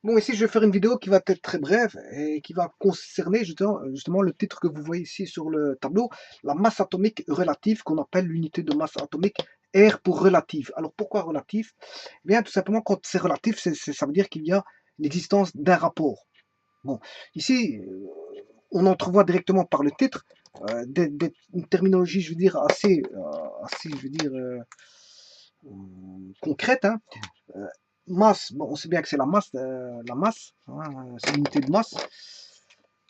Bon, ici, je vais faire une vidéo qui va être très brève et qui va concerner justement le titre que vous voyez ici sur le tableau, la masse atomique relative, qu'on appelle l'unité de masse atomique R pour relative. Alors, pourquoi relative? Eh bien, tout simplement, quand c'est relatif, ça veut dire qu'il y a l'existence d'un rapport. Bon, ici, on entrevoit directement par le titre une terminologie, je veux dire, assez je veux dire, concrète, hein. Euh, Masse, bon, on sait bien que c'est la masse, hein, c'est l'unité de masse.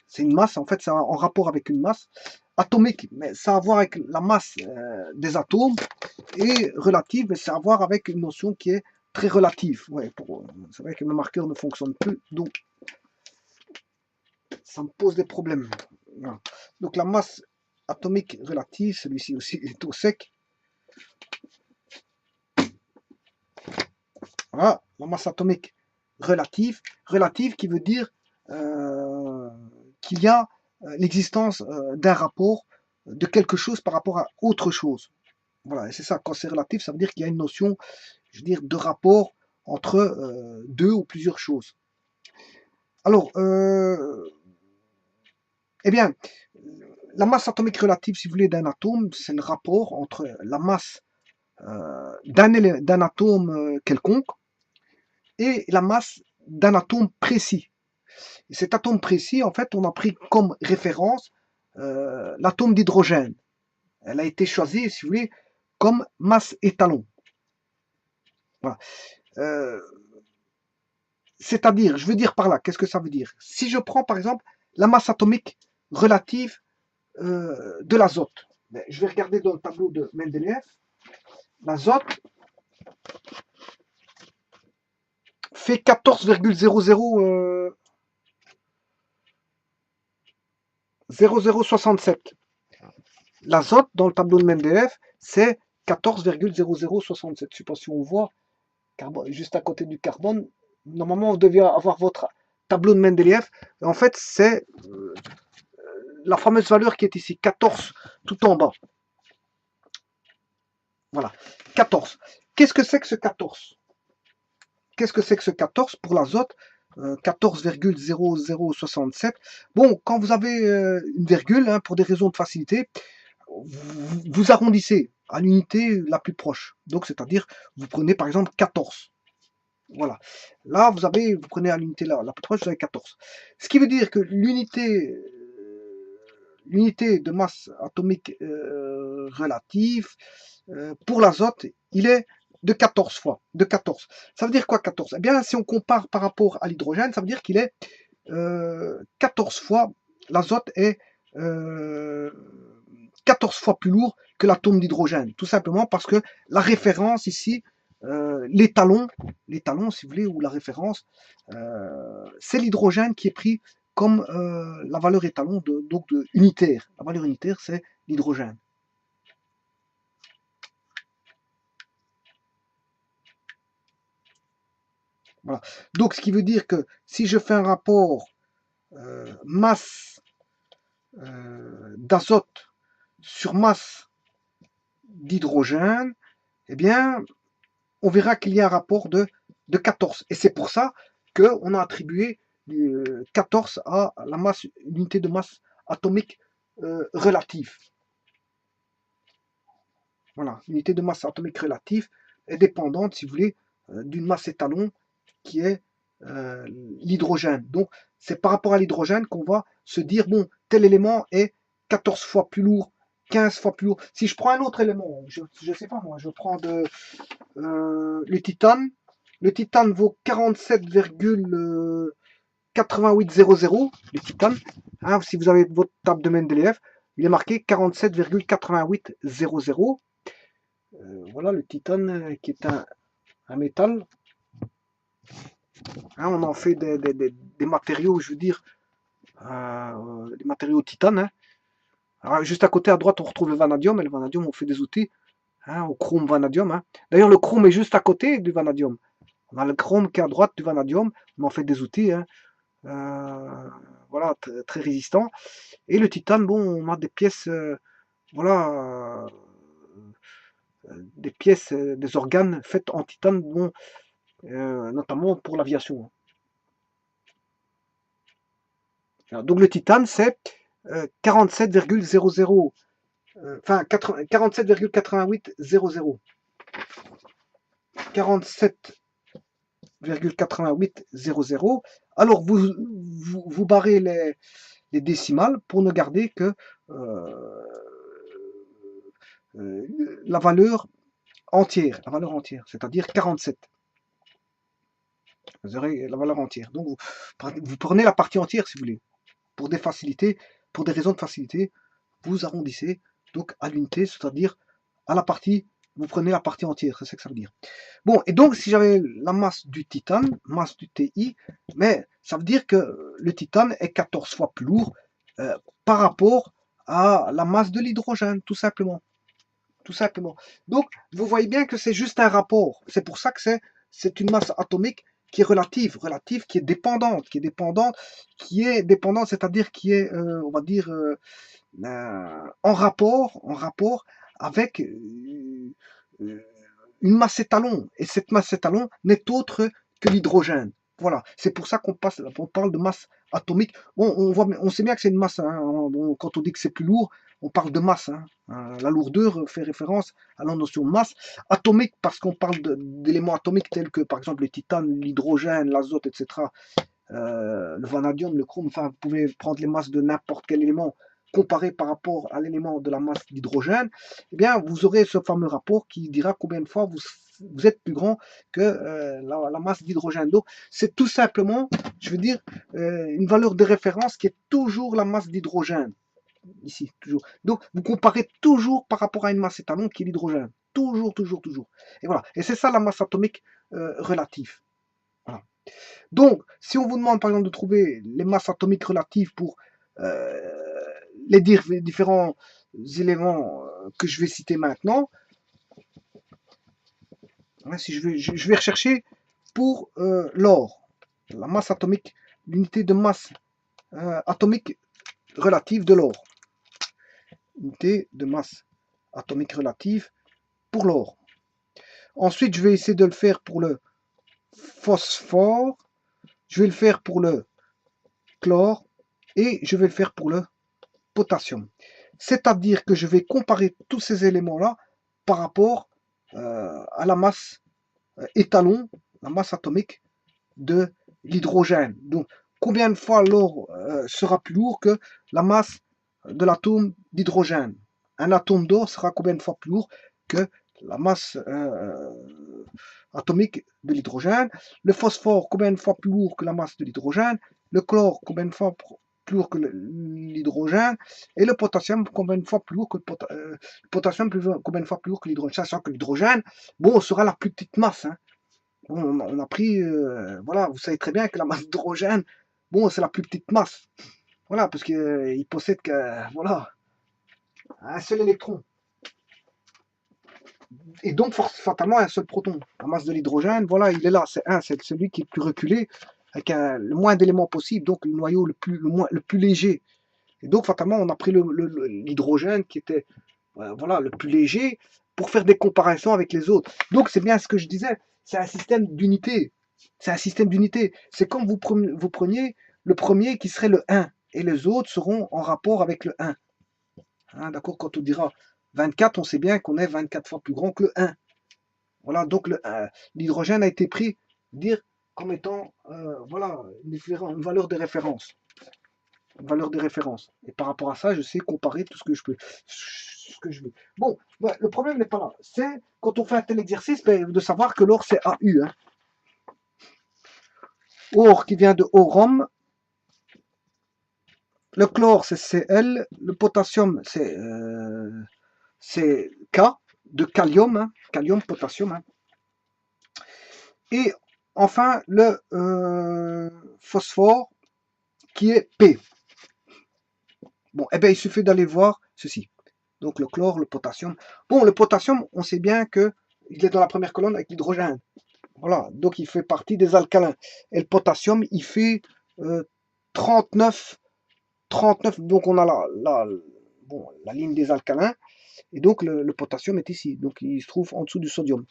C'est une masse, en fait, c'est en rapport avec une masse atomique, mais ça a à voir avec la masse des atomes, et relative, mais c'est à voir avec une notion qui est très relative. Ouais, c'est vrai que mes marqueurs ne fonctionnent plus, donc ça me pose des problèmes. Voilà. Donc la masse atomique relative, celui-ci aussi est au sec. Voilà, la masse atomique relative qui veut dire qu'il y a l'existence d'un rapport de quelque chose par rapport à autre chose. Voilà, et c'est ça, quand c'est relatif, ça veut dire qu'il y a une notion, je veux dire, de rapport entre deux ou plusieurs choses. Alors, eh bien, la masse atomique relative, si vous voulez, d'un atome, c'est le rapport entre la masse d'un atome quelconque et la masse d'un atome précis. Et cet atome précis, en fait, on a pris comme référence l'atome d'hydrogène. Elle a été choisie, si vous voulez, comme masse étalon. Voilà. Euh, C'est-à-dire, je veux dire par là, qu'est-ce que ça veut dire? Si je prends par exemple la masse atomique relative de l'azote, je vais regarder dans le tableau de Mendeleev, l'azote fait 14,0067. L'azote, dans le tableau de Mendeleev, c'est 14,0067. Je ne sais pas si on voit, juste à côté du carbone. Normalement, vous deviez avoir votre tableau de Mendeleev. En fait, c'est la fameuse valeur qui est ici, 14, tout en bas. Voilà, 14. Qu'est-ce que c'est que ce 14? Qu'est-ce que c'est que ce 14 pour l'azote? 14,0067. Bon, quand vous avez une virgule, hein, pour des raisons de facilité, vous arrondissez à l'unité la plus proche. Donc, c'est-à-dire, vous prenez par exemple 14. Voilà. Là, vous prenez à l'unité la plus proche, vous avez 14. Ce qui veut dire que l'unité de masse atomique relative pour l'azote, il est de 14 fois. De 14. Ça veut dire quoi 14? Eh bien, si on compare par rapport à l'hydrogène, ça veut dire qu'il est 14 fois, l'azote est 14 fois plus lourd que l'atome d'hydrogène. Tout simplement parce que la référence ici, l'étalon, si vous voulez, ou la référence, c'est l'hydrogène qui est pris comme la valeur étalon donc de unitaire. La valeur unitaire, c'est l'hydrogène. Voilà. Donc, ce qui veut dire que si je fais un rapport masse d'azote sur masse d'hydrogène, eh bien, on verra qu'il y a un rapport de 14. Et c'est pour ça qu'on a attribué 14 à la masse, l'unité de masse atomique relative. Voilà, l'unité de masse atomique relative est dépendante, si vous voulez, d'une masse étalon qui est l'hydrogène. Donc, c'est par rapport à l'hydrogène qu'on va se dire, bon, tel élément est 14 fois plus lourd, 15 fois plus lourd. Si je prends un autre élément, je ne sais pas moi, je prends le titane. Le titane vaut 47,8800, le titane. Hein, si vous avez votre table de Mendeleev, il est marqué 47,8800. Voilà le titane qui est un métal. Hein, on en fait des matériaux, je veux dire, des matériaux titane. Hein. Alors, juste à côté, à droite, on retrouve le vanadium. Et le vanadium, on fait des outils hein, au chrome vanadium. Hein. D'ailleurs, le chrome est juste à côté du vanadium. On a le chrome qui est à droite du vanadium. On en fait des outils. Hein. Voilà, très résistants. Et le titane, bon, on a des pièces, voilà, des pièces, des organes faits en titane, bon, notamment pour l'aviation. Donc le titane, c'est 47,00, enfin 47,8800. 47,8800. Alors vous barrez les décimales pour ne garder que euh, la valeur entière, c'est-à-dire 47. Vous aurez la valeur entière. Donc vous prenez la partie entière si vous voulez. Pour des facilités, pour des raisons de facilité, vous arrondissez donc à l'unité, c'est-à-dire à la partie, vous prenez la partie entière, c'est ce que ça veut dire. Bon, et donc si j'avais la masse du titane, masse du Ti, mais ça veut dire que le titane est 14 fois plus lourd par rapport à la masse de l'hydrogène, tout simplement. Tout simplement. Donc, vous voyez bien que c'est juste un rapport. C'est pour ça que c'est une masse atomique qui est relative, qui est dépendante, c'est-à-dire qui est, on va dire, en rapport avec une masse étalon. Et cette masse étalon n'est autre que l'hydrogène. Voilà, c'est pour ça qu'on parle de masse atomique. Bon, on sait bien que c'est une masse. Hein. Bon, quand on dit que c'est plus lourd, on parle de masse. Hein. La lourdeur fait référence à la notion de masse atomique parce qu'on parle d'éléments atomiques tels que par exemple le titane, l'hydrogène, l'azote, etc. Le vanadium, le chrome. Enfin, vous pouvez prendre les masses de n'importe quel élément comparé par rapport à l'élément de la masse d'hydrogène. Eh bien, vous aurez ce fameux rapport qui dira combien de fois vous êtes plus grand que la masse d'hydrogène. Donc, c'est tout simplement, je veux dire, une valeur de référence qui est toujours la masse d'hydrogène. Ici, toujours. Donc, vous comparez toujours par rapport à une masse étalon qui est l'hydrogène. Toujours, toujours, toujours. Et voilà. Et c'est ça la masse atomique relative. Voilà. Donc, si on vous demande par exemple de trouver les masses atomiques relatives pour les différents éléments que je vais citer maintenant, si je vais rechercher pour l'or, la masse atomique, l'unité de masse atomique relative de l'or. Unité de masse atomique relative pour l'or. Ensuite, je vais essayer de le faire pour le phosphore, je vais le faire pour le chlore et je vais le faire pour le potassium. C'est-à-dire que je vais comparer tous ces éléments-là par rapport à la masse étalon, la masse atomique de l'hydrogène. Donc, combien de fois l'or sera plus lourd que la masse de l'atome d'hydrogène? Un atome d'or sera combien de fois plus lourd que la masse atomique de l'hydrogène? Le phosphore, combien de fois plus lourd que la masse de l'hydrogène? Le chlore, combien de fois plus lourd que l'hydrogène? Et le potassium, combien de fois plus lourd que le potassium, combien de fois plus lourd que l'hydrogène? Sachant que l'hydrogène, bon, sera la plus petite masse. Hein. Bon, on a pris, voilà, vous savez très bien que la masse d'hydrogène, bon, c'est la plus petite masse. Voilà, parce qu'il possède que, voilà, un seul électron. Et donc, fatalement, un seul proton. La masse de l'hydrogène, voilà, il est là, c'est celui qui est plus reculé, avec le moins d'éléments possible, donc le noyau le plus léger. Et donc, fatalement, on a pris l'hydrogène qui était, voilà, le plus léger, pour faire des comparaisons avec les autres. Donc, c'est bien ce que je disais, c'est un système d'unité. C'est un système d'unité. C'est comme vous preniez le premier qui serait le 1, et les autres seront en rapport avec le 1. Hein, d'accord, quand on dira 24, on sait bien qu'on est 24 fois plus grand que le 1. Voilà, donc l'hydrogène a été pris, dire, comme étant voilà, une valeur de référence. Une valeur de référence. Et par rapport à ça, je sais comparer tout ce que je peux. Ce que je veux. Bon, ouais, le problème n'est pas là. C'est quand on fait un tel exercice, de savoir que l'or c'est AU. Hein. Or qui vient de orum. Le chlore c'est Cl. Le potassium c'est K. De kalium. Hein. Kalium, potassium. Hein. Et enfin le phosphore qui est P. Bon, eh bien, il suffit d'aller voir ceci. Donc le chlore, le potassium. Bon, le potassium, on sait bien que il est dans la première colonne avec l'hydrogène. Voilà, donc il fait partie des alcalins. Et le potassium, il fait 39, donc on a la ligne des alcalins. Et donc le potassium est ici. Donc il se trouve en dessous du sodium.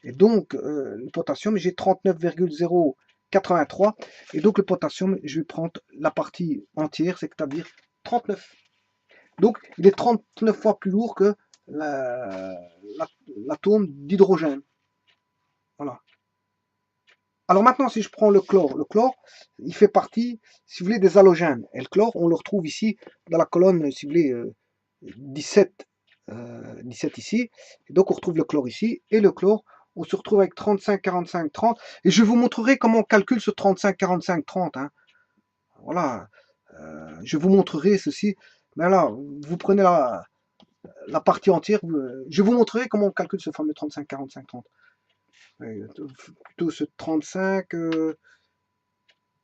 Et donc le potassium, j'ai 39,0 83. Et donc le potassium, je vais prendre la partie entière, c'est-à-dire 39. Donc il est 39 fois plus lourd que l'atome d'hydrogène. Voilà. Alors maintenant, si je prends le chlore, il fait partie, si vous voulez, des halogènes. Et le chlore, on le retrouve ici dans la colonne, si vous voulez, 17, 17 ici. Et donc on retrouve le chlore ici. Et le chlore, on se retrouve avec 35, 45, 30. Et je vous montrerai comment on calcule ce 35, 45, 30. Hein. Voilà. Je vous montrerai ceci. Mais là, vous prenez la partie entière. Je vous montrerai comment on calcule ce fameux 35, 45, 30. Plutôt ce 35,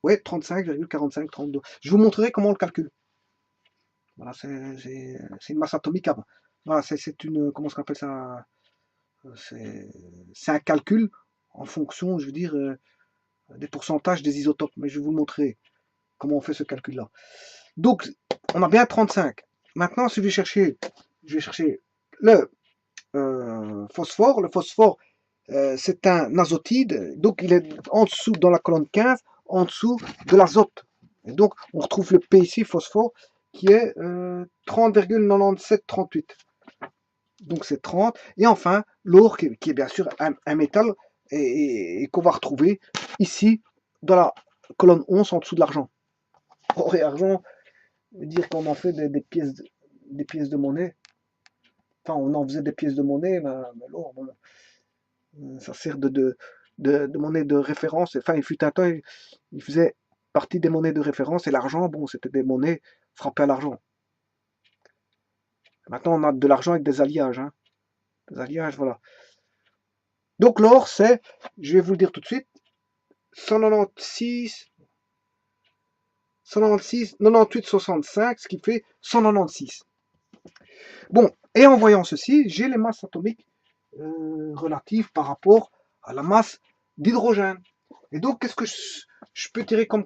ouais, 35,45, 32. Je vous montrerai comment on le calcule. Voilà, c'est une masse atomique. Voilà, c'est une, comment on appelle ça? C'est un calcul en fonction, je veux dire, des pourcentages des isotopes. Mais je vais vous montrer comment on fait ce calcul-là. Donc, on a bien 35. Maintenant, si je vais chercher le phosphore. Le phosphore, c'est un azotide, donc il est en dessous dans la colonne 15, en dessous de l'azote. Et donc on retrouve le P ici, phosphore, qui est 30,9738. Donc c'est 30. Et enfin, l'or, qui est bien sûr un métal, et qu'on va retrouver ici, dans la colonne 11, en dessous de l'argent. Or et argent, veut dire qu'on en fait des pièces de monnaie. Enfin, on en faisait des pièces de monnaie, mais l'or, bon, ça sert de monnaie de référence. Enfin, il fut un temps, il faisait partie des monnaies de référence, et l'argent, bon, c'était des monnaies frappées à l'argent. Maintenant, on a de l'argent avec des alliages. Hein. Des alliages, voilà. Donc l'or, c'est, je vais vous le dire tout de suite, 196, 98, 65, ce qui fait 196. Bon, et en voyant ceci, j'ai les masses atomiques relatives par rapport à la masse d'hydrogène. Et donc, qu'est-ce que je peux tirer comme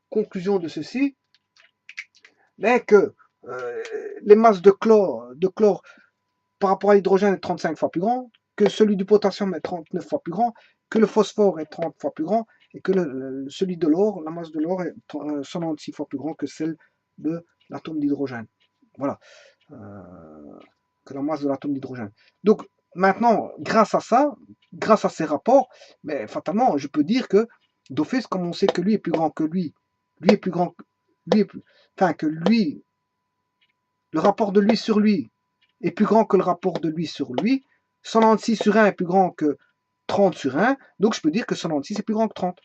conclusion de ceci? Mais que les masses de chlore par rapport à l'hydrogène est 35 fois plus grand, que celui du potassium est 39 fois plus grand, que le phosphore est 30 fois plus grand, et que celui de l'or, la masse de l'or est 196 fois plus grand que celle de l'atome d'hydrogène. Voilà. Que la masse de l'atome d'hydrogène. Donc maintenant, grâce à ça, grâce à ces rapports, mais fatalement, je peux dire que d'office, comme on sait que lui est plus grand que lui est plus grand, lui est plus, enfin que lui, le rapport de lui sur lui est plus grand que le rapport de lui sur lui, 196 sur 1 est plus grand que 30 sur 1, donc je peux dire que 196 est plus grand que 30.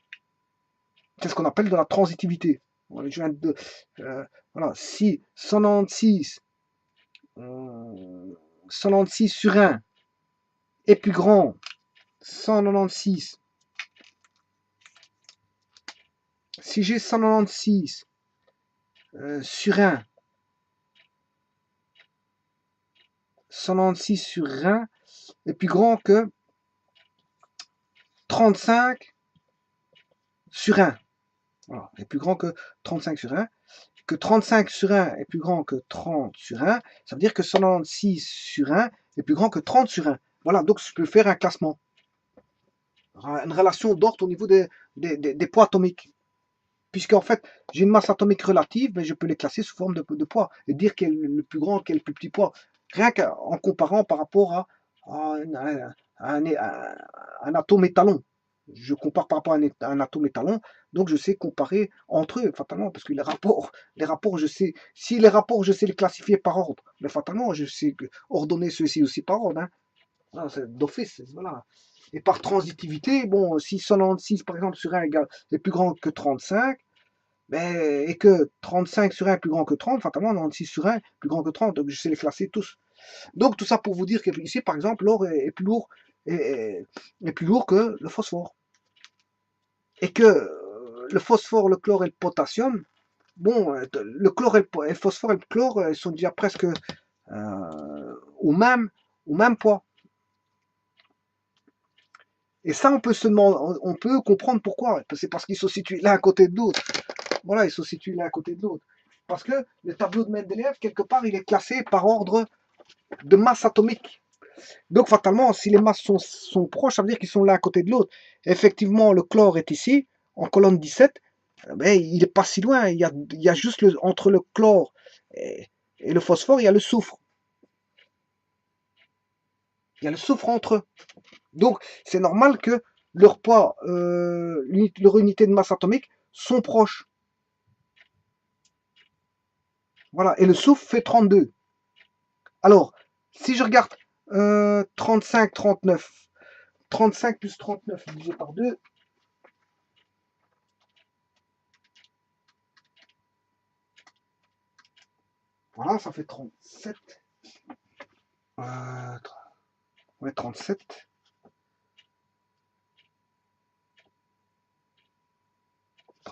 C'est ce qu'on appelle de la transitivité. Voilà, si 196 sur 1 est plus grand 196. Si j'ai 196 sur 1, 196 sur 1 est plus grand que 35 sur 1. Voilà, est plus grand que 35 sur 1. Que 35 sur 1 est plus grand que 30 sur 1, ça veut dire que 196 sur 1 est plus grand que 30 sur 1. Voilà, donc je peux faire un classement. Une relation d'ordre au niveau des poids atomiques. Puisqu'en fait, j'ai une masse atomique relative, mais je peux les classer sous forme de poids. Et dire quel est le plus grand, quel est le plus petit poids. Rien qu'en comparant par rapport à un atome étalon. Je compare par rapport à un atome étalon, donc je sais comparer entre eux, fatalement, parce que les rapports, je sais, si les rapports, je sais les classifier par ordre, mais fatalement, je sais ordonner ceux-ci aussi par ordre. Hein. C'est d'office, voilà. Et par transitivité, bon, si 196 par exemple sur 1 est plus grand que 35, mais, et que 35 sur 1 est plus grand que 30, fatalement 96 sur 1 est plus grand que 30, donc je sais les classer tous. Donc tout ça pour vous dire qu'ici, par exemple, l'or est plus lourd, est plus lourd que le phosphore. Et que le phosphore, le chlore et le potassium, bon, le chlore et le phosphore et le chlore, ils sont déjà presque au même poids. Et ça, on peut comprendre pourquoi. C'est parce qu'ils sont situés l'un à côté de l'autre. Voilà, ils sont situés l'un à côté de l'autre. Parce que le tableau de Mendeleïev, quelque part, il est classé par ordre de masse atomique. Donc fatalement, si les masses sont proches, ça veut dire qu'ils sont l'un à côté de l'autre. Effectivement, le chlore est ici, en colonne 17, mais il n'est pas si loin. Il y a juste entre le chlore et le phosphore, il y a le soufre. Il y a le soufre entre eux. Donc c'est normal que leur poids, leur unité de masse atomique sont proches. Voilà, et le soufre fait 32. Alors, si je regarde 35, 39, 35 plus 39 divisé par 2, voilà, ça fait 37. Ouais, 37.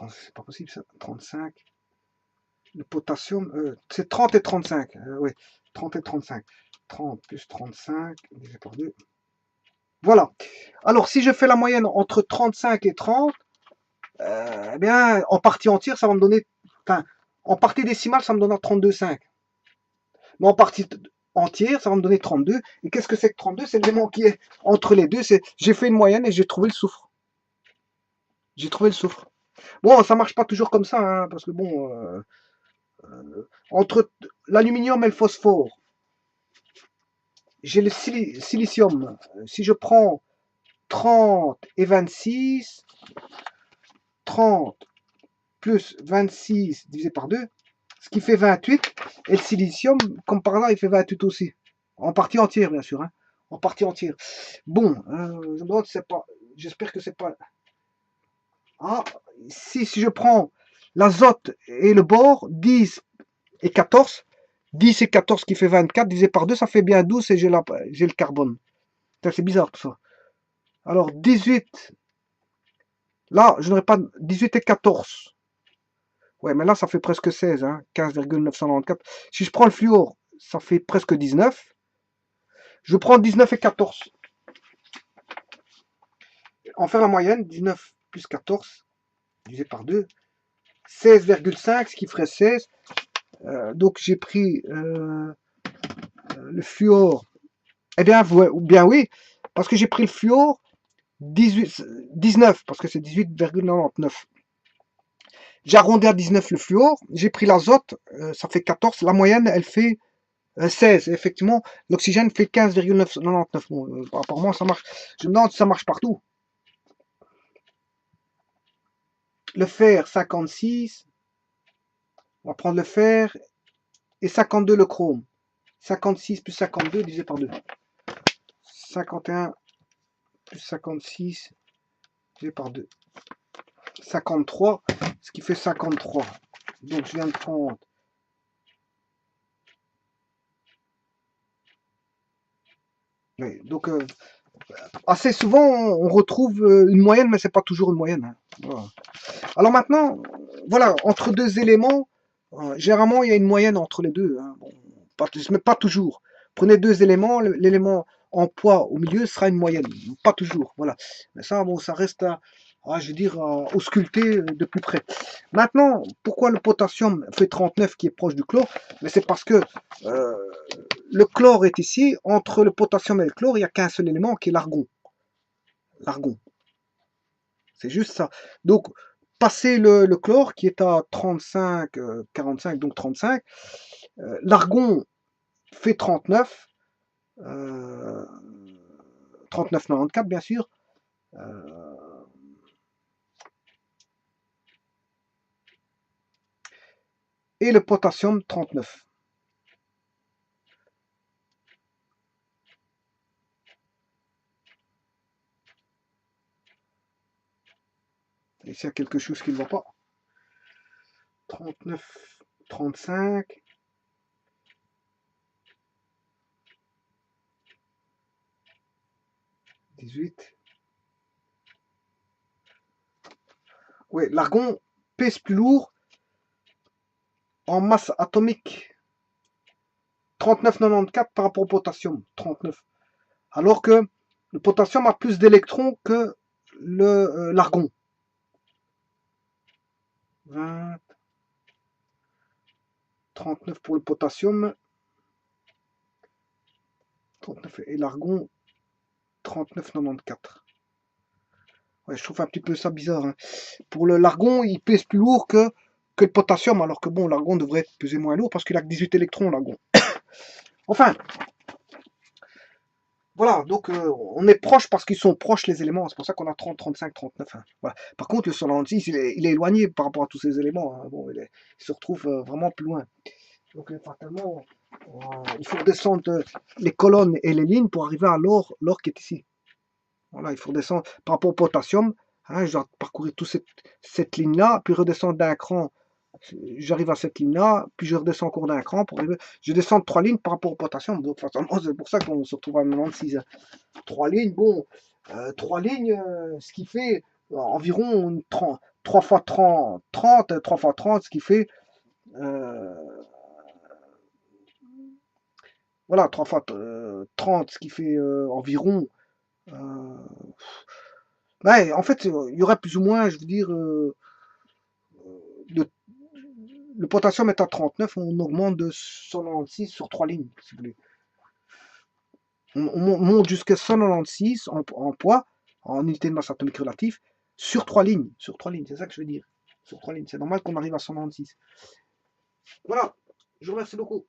C'est pas possible ça. 35. Le potassium, c'est 30 et 35. Oui, 30 et 35. 30 plus 35 divisé par 2. Voilà. Alors, si je fais la moyenne entre 35 et 30, eh bien, en partie entière, ça va me donner. Enfin, en partie décimale, ça me donnera 32,5. Mais en partie entière, ça va me donner 32. Et qu'est-ce que c'est que 32? C'est l'élément qui est entre les deux. J'ai fait une moyenne et j'ai trouvé le soufre. J'ai trouvé le soufre. Bon, ça marche pas toujours comme ça, hein, parce que bon, entre l'aluminium et le phosphore, j'ai le silicium. Si je prends 30 et 26, 30 plus 26 divisé par 2, ce qui fait 28. Et le silicium, comme par là, il fait 28 aussi. En partie entière, bien sûr. Hein. En partie entière. Bon, je me demande si c'est pas. J'espère que c'est pas. Ah, si je prends l'azote et le bore, 10 et 14, 10 et 14 qui fait 24, divisé par 2, ça fait bien 12 et j'ai le carbone. C'est bizarre tout ça. Alors 18, là je n'aurais pas 18 et 14. Ouais, mais là ça fait presque 16, hein, 15,994. Si je prends le fluor, ça fait presque 19. Je prends 19 et 14. En faire la moyenne, 19 plus 14, divisé par 2, 16,5, ce qui ferait 16. Donc j'ai pris le fluor. Eh bien, bien oui, parce que j'ai pris le fluor 18, 19, parce que c'est 18,99. J'ai arrondi à 19 le fluor, j'ai pris l'azote, ça fait 14, la moyenne elle fait 16. Effectivement, l'oxygène fait 15,999. Bon, apparemment ça marche. Je me demande si ça marche partout. Le fer 56, on va prendre le fer, et 52 le chrome. 56 plus 52 divisé par 2. 51 plus 56 divisé par 2. 53, ce qui fait 53. Donc je viens de prendre oui, donc assez souvent on retrouve une moyenne, mais c'est pas toujours une moyenne. Hein. Voilà. Alors maintenant, voilà, entre deux éléments, généralement il y a une moyenne entre les deux. Hein. Bon, mais pas toujours. Prenez deux éléments, l'élément en poids au milieu sera une moyenne, pas toujours. Voilà. Mais ça, bon, ça reste je veux dire, ausculter de plus près. Maintenant, pourquoi le potassium fait 39 qui est proche du chlore? Mais c'est parce que euh, le chlore est ici. Entre le potassium et le chlore, il n'y a qu'un seul élément qui est l'argon. L'argon. C'est juste ça. Donc, passer le chlore qui est à 35, 45, donc 35, l'argon fait 39, 39,94 bien sûr. Et le potassium 39. Et s'il y a quelque chose qui ne va pas. 39, 35. 18. Oui, l'argon pèse plus lourd en masse atomique. 39,94 par rapport au potassium. 39. Alors que le potassium a plus d'électrons que l'argon. 20, 39 pour le potassium. 39 et l'argon 39,94. Ouais, je trouve un petit peu ça bizarre, hein. Pour l'argon, il pèse plus lourd que le potassium, alors que bon, l'argon devrait peser moins lourd parce qu'il a que 18 électrons, l'argon. Enfin, voilà, donc on est proche parce qu'ils sont proches les éléments, c'est pour ça qu'on a 30, 35, 39. Hein. Voilà. Par contre, le 196, il est éloigné par rapport à tous ces éléments. Hein. Bon, il se retrouve vraiment plus loin. Donc fatalement, il faut redescendre les colonnes et les lignes pour arriver à l'or qui est ici. Voilà, il faut redescendre par rapport au potassium. Hein, je dois parcourir toute cette ligne-là, puis redescendre d'un cran. J'arrive à cette ligne-là, puis je redescends encore d'un cran pour arriver. Je descends de 3 lignes par rapport au potassium. Donc fatalement, c'est pour ça qu'on se retrouve à 96. 3 lignes, bon, 3 lignes, ce qui fait environ 3 fois 30, 3 fois 30, ce qui fait euh, voilà, 3 fois 30, ce qui fait environ. euh, ouais, en fait, il y aurait plus ou moins, je veux dire, le, le potassium est à 39, on augmente de 196 sur 3 lignes, si vous voulez. On monte jusqu'à 196 en poids, en unité de masse atomique relative, sur 3 lignes. Sur 3 lignes, c'est ça que je veux dire. Sur 3 lignes. C'est normal qu'on arrive à 196. Voilà, je vous remercie beaucoup.